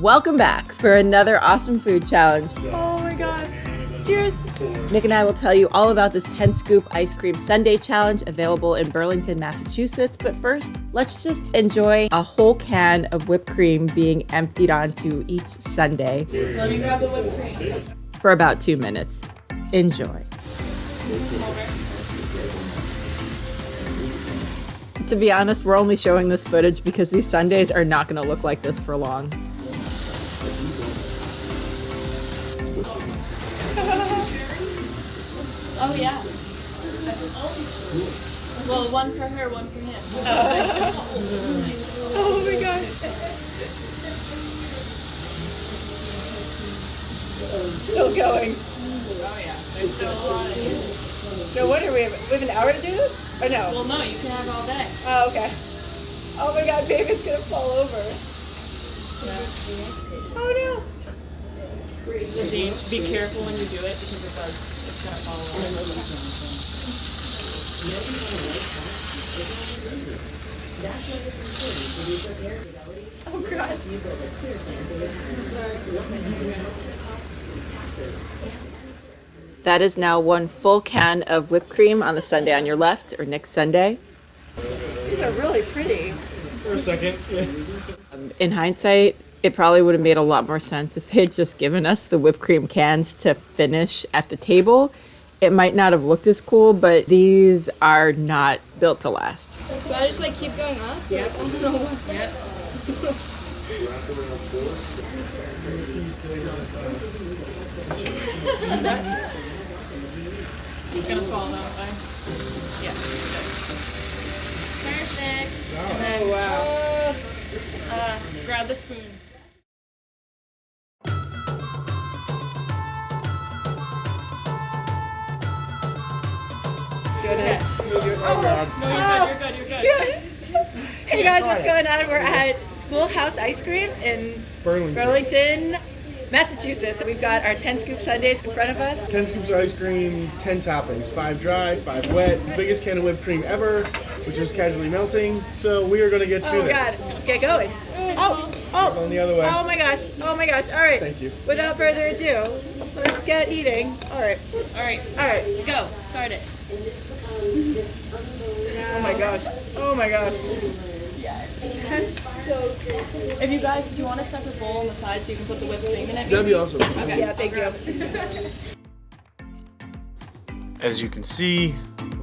Welcome back for another awesome food challenge. Oh my god. Cheers. Nick and I will tell you all about this 10-scoop ice cream sundae challenge available in Burlington, Massachusetts. But first, let's just enjoy a whole can of whipped cream being emptied onto each sundae. Let me grab the whipped cream. For about 2 minutes. Enjoy. To be honest, we're only showing this footage because these sundaes are not going to look like this for long. Oh yeah. Well, one for her, one for him. Oh my god. Still going. Oh yeah, there's still a lot of it. No wonder we have an hour to do this? Or no? Well, no, you can have all day. Oh, okay. Oh my god, babe, it's gonna fall over. Yeah. Oh no. Dean, be careful when you do it because it's gonna fall over. Oh god. That is now one full can of whipped cream on the sundae on your left, or Nick's sundae. These are really pretty. For a second, yeah. In hindsight, it probably would have made a lot more sense if they had just given us the whipped cream cans to finish at the table. It might not have looked as cool, but these are not built to last. So I just like keep going up? Yeah. I don't know what. Yeah. It's gonna fall that way. Yes. Perfect. And then grab the spoon. Goodness. No, you're good. You're good. Hey guys, what's going on? We're at Schoolhouse Ice Cream in Burlington, Massachusetts. We've got our 10-scoop sundaes in front of us. 10 scoops of ice cream, 10 toppings, 5 dry, 5 wet. The biggest can of whipped cream ever, which is casually melting. So we are going to get through Oh god, this. let's get going. Going the other way. Oh my gosh. Oh my gosh. All right. Thank you. Without further ado, let's get eating. All right. All right. Go. Start it. Oh my gosh. Oh my gosh. If you guys, do you want a separate bowl on the side so you can put the whipped cream in it? That'd be awesome. Okay. Yeah, thank you. As you can see,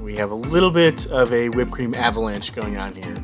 we have a little bit of a whipped cream avalanche going on here.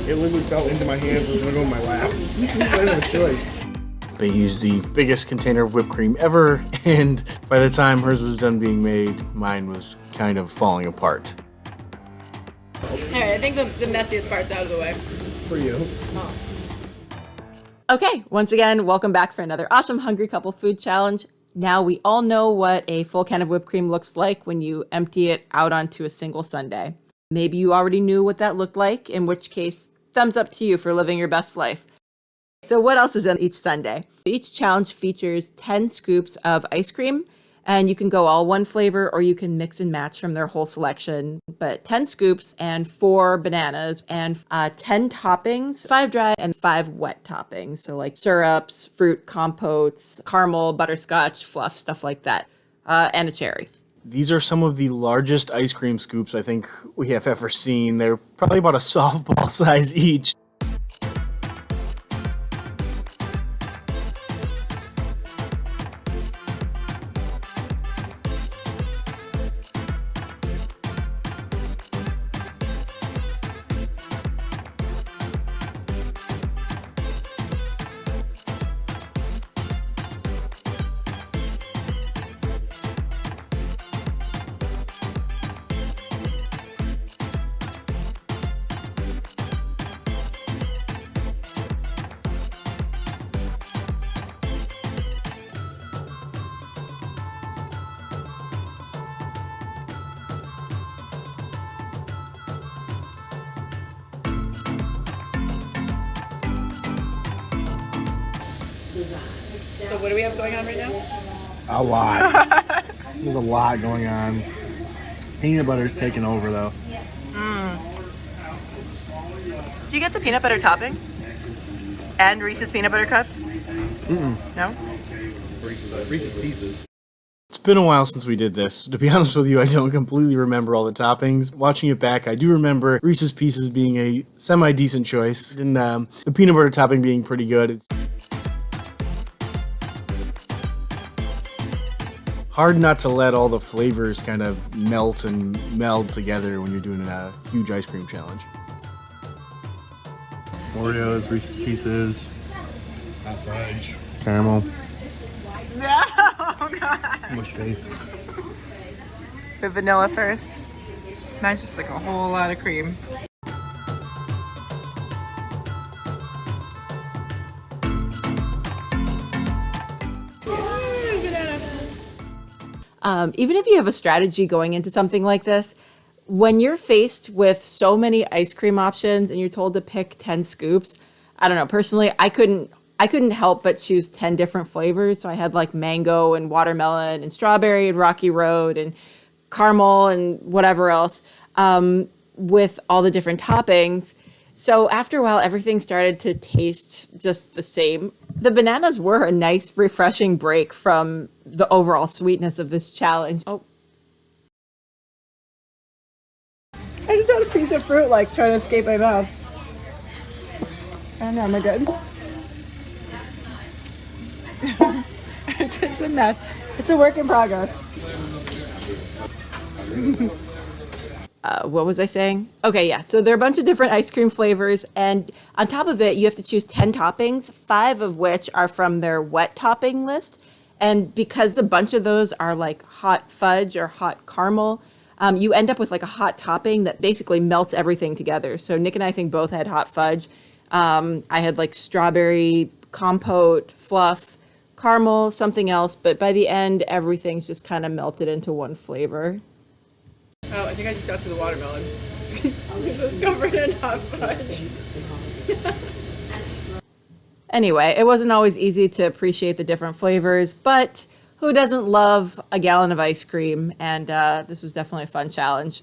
It literally fell into my hands. It was going to go in my lap. I didn't have a choice. They used the biggest container of whipped cream ever, and by the time hers was done being made, mine was kind of falling apart. All right, I think the messiest part's out of the way. For you. Okay, once again, welcome back for another awesome Hungry Couple food challenge. Now we all know what a full can of whipped cream looks like when you empty it out onto a single sundae. Maybe you already knew what that looked like, in which case, thumbs up to you for living your best life. So what else is in each sundae? Each challenge features 10 scoops of ice cream, and you can go all one flavor or you can mix and match from their whole selection. But 10 scoops and 4 bananas and 10 toppings, 5 dry and 5 wet toppings. So like syrups, fruit compotes, caramel, butterscotch, fluff, stuff like that, and a cherry. These are some of the largest ice cream scoops I think we have ever seen. They're probably about a softball size each. So what do we have going on right now? A lot. There's a lot going on. Peanut butter's taking over though. Do you get the peanut butter topping? And Reese's peanut butter cups? No? Reese's Pieces. It's been a while since we did this. To be honest with you, I don't completely remember all the toppings. Watching it back, I do remember Reese's Pieces being a semi-decent choice, and the peanut butter topping being pretty good. Hard not to let all the flavors kind of melt and meld together when you're doing a huge ice cream challenge. Oreos, Reese's Pieces, hot fudge, Caramel. No, God. mush face. The vanilla first. Mine's just like a whole lot of cream. Even if you have a strategy going into something like this, when you're faced with so many ice cream options and you're told to pick 10 scoops, I don't know, personally, I couldn't help but choose 10 different flavors. So I had like mango and watermelon and strawberry and Rocky Road and caramel and whatever else, with all the different toppings. So after a while, everything started to taste just the same. The bananas were a nice, refreshing break from the overall sweetness of this challenge. Oh. I just had a piece of fruit like trying to escape my mouth. I don't know, am I good? It's a mess. It's a work in progress. What was I saying? Okay, yeah. So there are a bunch of different ice cream flavors, and on top of it, you have to choose 10 toppings, 5 of which are from their WET topping list. And because a bunch of those are like hot fudge or hot caramel, you end up with like a hot topping that basically melts everything together. So Nick and I think both had hot fudge. I had like strawberry compote, fluff, caramel, something else. But by the end, everything's just kind of melted into one flavor. Oh, I think I just got to the watermelon. It was covered in hot fudge. Anyway, it wasn't always easy to appreciate the different flavors, but who doesn't love a gallon of ice cream? And this was definitely a fun challenge.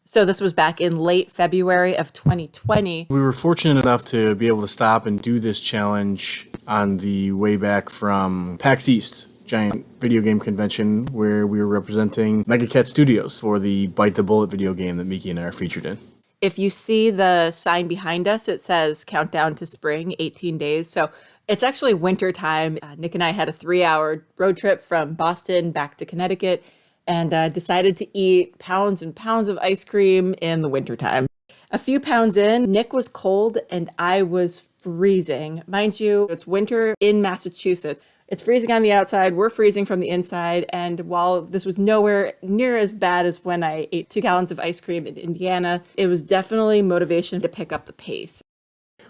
So this was back in late February of 2020. We were fortunate enough to be able to stop and do this challenge on the way back from PAX East, giant video game convention where we were representing Megacat Studios for the Bite the Bullet video game that Miki and I are featured in. If you see the sign behind us, it says countdown to spring, 18 days. So it's actually winter time. Nick and I had a 3-hour road trip from Boston back to Connecticut and decided to eat pounds and pounds of ice cream in the wintertime. A few pounds in, Nick was cold and I was freezing. Mind you, it's winter in Massachusetts. It's freezing on the outside, we're freezing from the inside, and while this was nowhere near as bad as when I ate 2 gallons of ice cream in Indiana, it was definitely motivation to pick up the pace.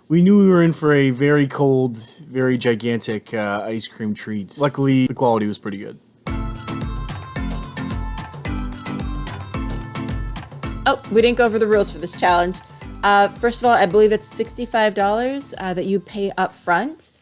We knew we were in for a very cold, very gigantic ice cream treat. Luckily, the quality was pretty good. Oh, we didn't go over the rules for this challenge. First of all, I believe it's $65 that you pay up front.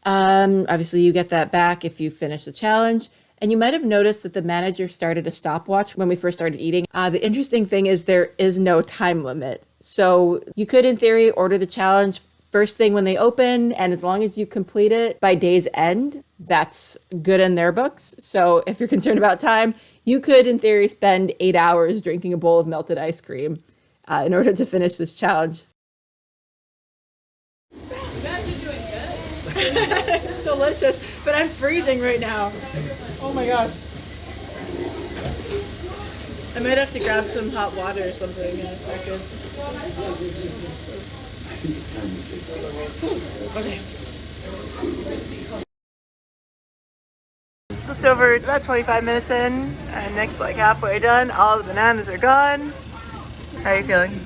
Obviously, you get that back if you finish the challenge. And you might have noticed that the manager started a stopwatch when we first started eating. The interesting thing is there is no time limit. So you could, in theory, order the challenge first thing when they open. And as long as you complete it by day's end, that's good in their books. So if you're concerned about time, you could, in theory, spend 8 hours drinking a bowl of melted ice cream in order to finish this challenge. It's delicious, but I'm freezing right now. Oh my gosh. I might have to grab some hot water or something in a second. Okay. Just over about 25 minutes in, and Nick's like halfway done. All the bananas are gone. How are you feeling?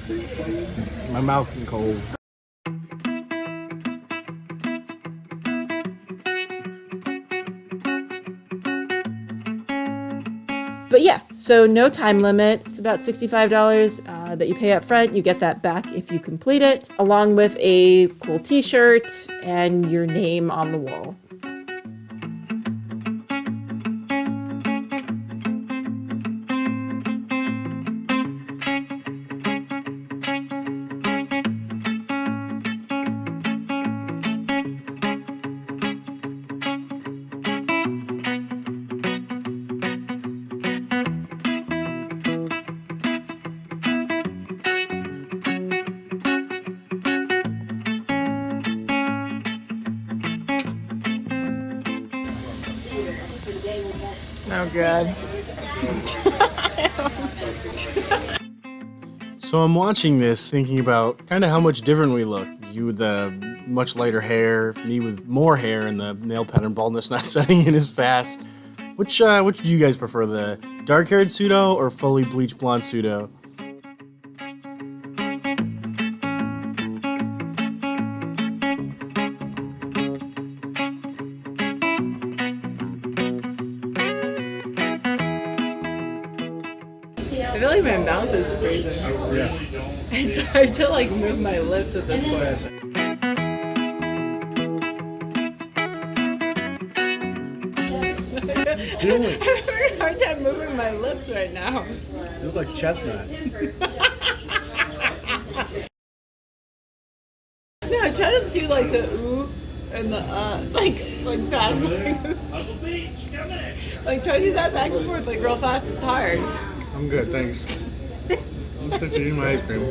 My mouth is cold. But yeah, so no time limit. It's about $65 that you pay up front. You get that back if you complete it, along with a cool t-shirt and your name on the wall. Oh, God. So I'm watching this thinking about kind of how much different we look. You with the much lighter hair, me with more hair and the nail pattern baldness not setting in as fast. Which do you guys prefer, the dark-haired Sudo or fully bleached blonde Sudo? I feel like my mouth is freezing. Yeah. It's hard to like move my lips at this point. I'm having a hard time moving my lips right now. You look like chestnut. No, I try to do like the ooh and the like fast. Like try to do that back and forth like real fast. It's hard. I'm good, thanks. I'm just eating my ice cream.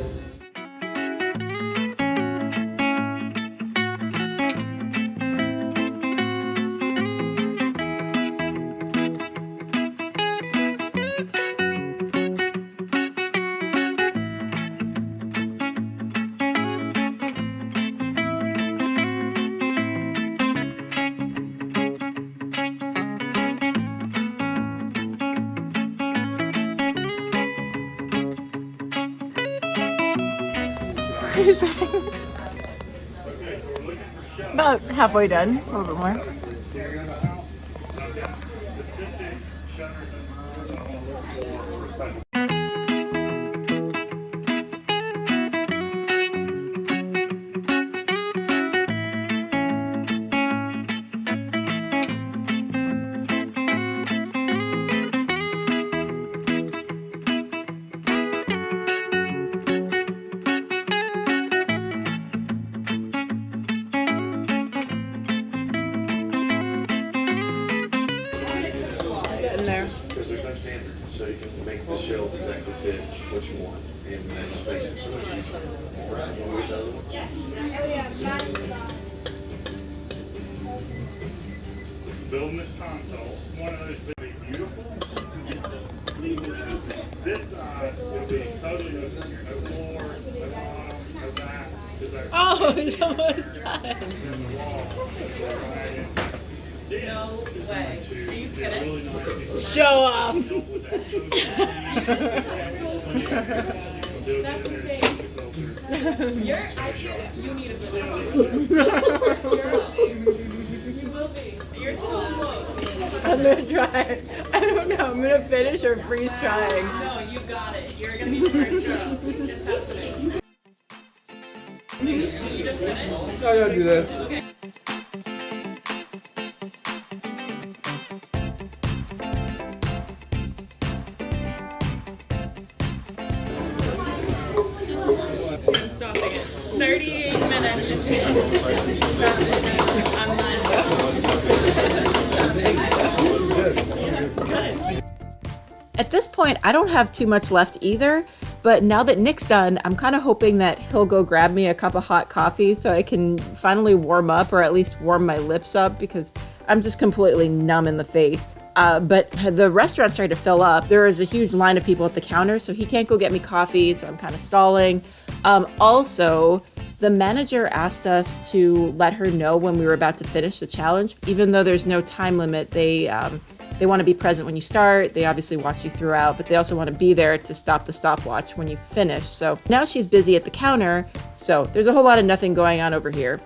About halfway done, a little bit more. Getting there. Because there's no standard, so you can make the shelf exactly fit what you want, and that just makes it so much easier. All right, you want to get the other one? Building this console, one of those really beautiful. This side will be totally no floor, no bottom, no back. Oh, it's almost done. Show off. That's insane. You need a You will be. You're so close. I'm gonna try. I don't know. I'm gonna finish or freeze trying. No, you got it. You're gonna be the first row. It's happening. You just finished? I gotta do this. I'm stopping it. 38 minutes. I'm done. At this point, I don't have too much left either, but now that Nick's done, I'm kind of hoping that he'll go grab me a cup of hot coffee so I can finally warm up, or at least warm my lips up, because I'm just completely numb in the face. But the restaurant's starting to fill up. There is a huge line of people at the counter, so he can't go get me coffee, so I'm kind of stalling. Also, the manager asked us to let her know when we were about to finish the challenge. Even though there's no time limit, they want to be present when you start. They obviously watch you throughout, but they also want to be there to stop the stopwatch when you finish. So now she's busy at the counter, so there's a whole lot of nothing going on over here.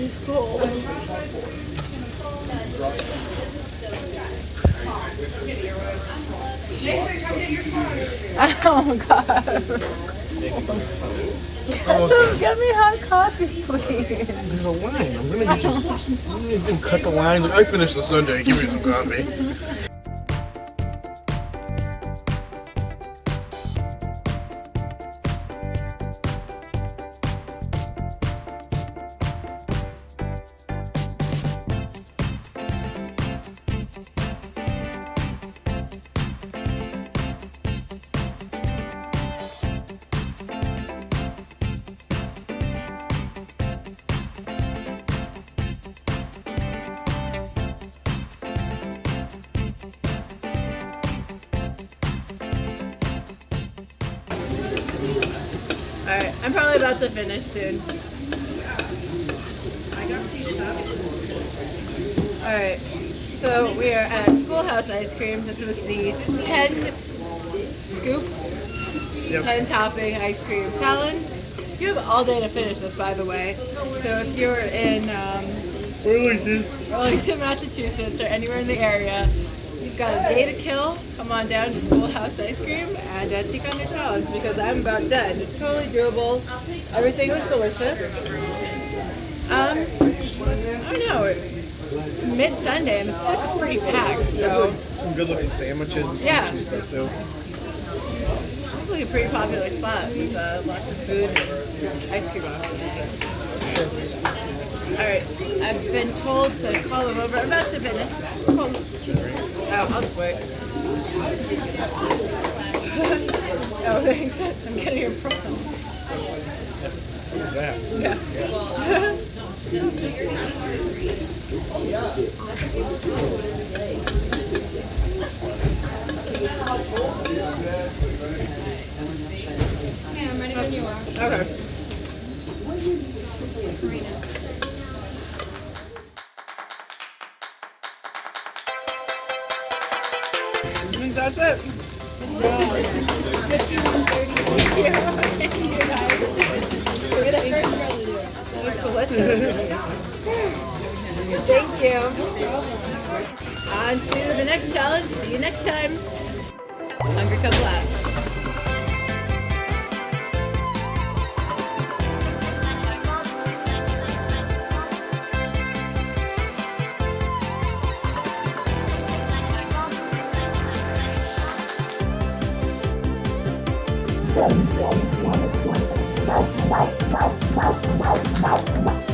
It's cold. Oh god. So get me hot coffee, please. There's a line. I'm gonna cut the line. I finished the Sundae. Give me some coffee. Alright, I'm probably about to finish soon. Alright, so we are at Schoolhouse Ice Cream. This was the 10 scoop, 10 topping ice cream challenge. You have all day to finish this, by the way. So if you're in Burlington, Massachusetts, or anywhere in the area, you've got a day to kill. Come on down to Schoolhouse Ice Cream and take on your challenge, because I'm about done. It's totally doable. Everything was delicious. I don't know. It's mid-Sunday and this place is pretty packed, so Some good looking sandwiches and Yeah. soups and stuff too. it's hopefully a pretty popular spot with lots of food and ice cream options. Alright, I've been told to call them over. I'm about to finish. Oh, I'll just wait. Oh, thanks. I'm getting your problem. What's that? Yeah. Yeah, I'm ready when you are. Okay. I think that's it. 51:30. We're the first girl to do it. That was delicious. Thank you. On to the next challenge. See you next time. Hungry Couple Out. Wow.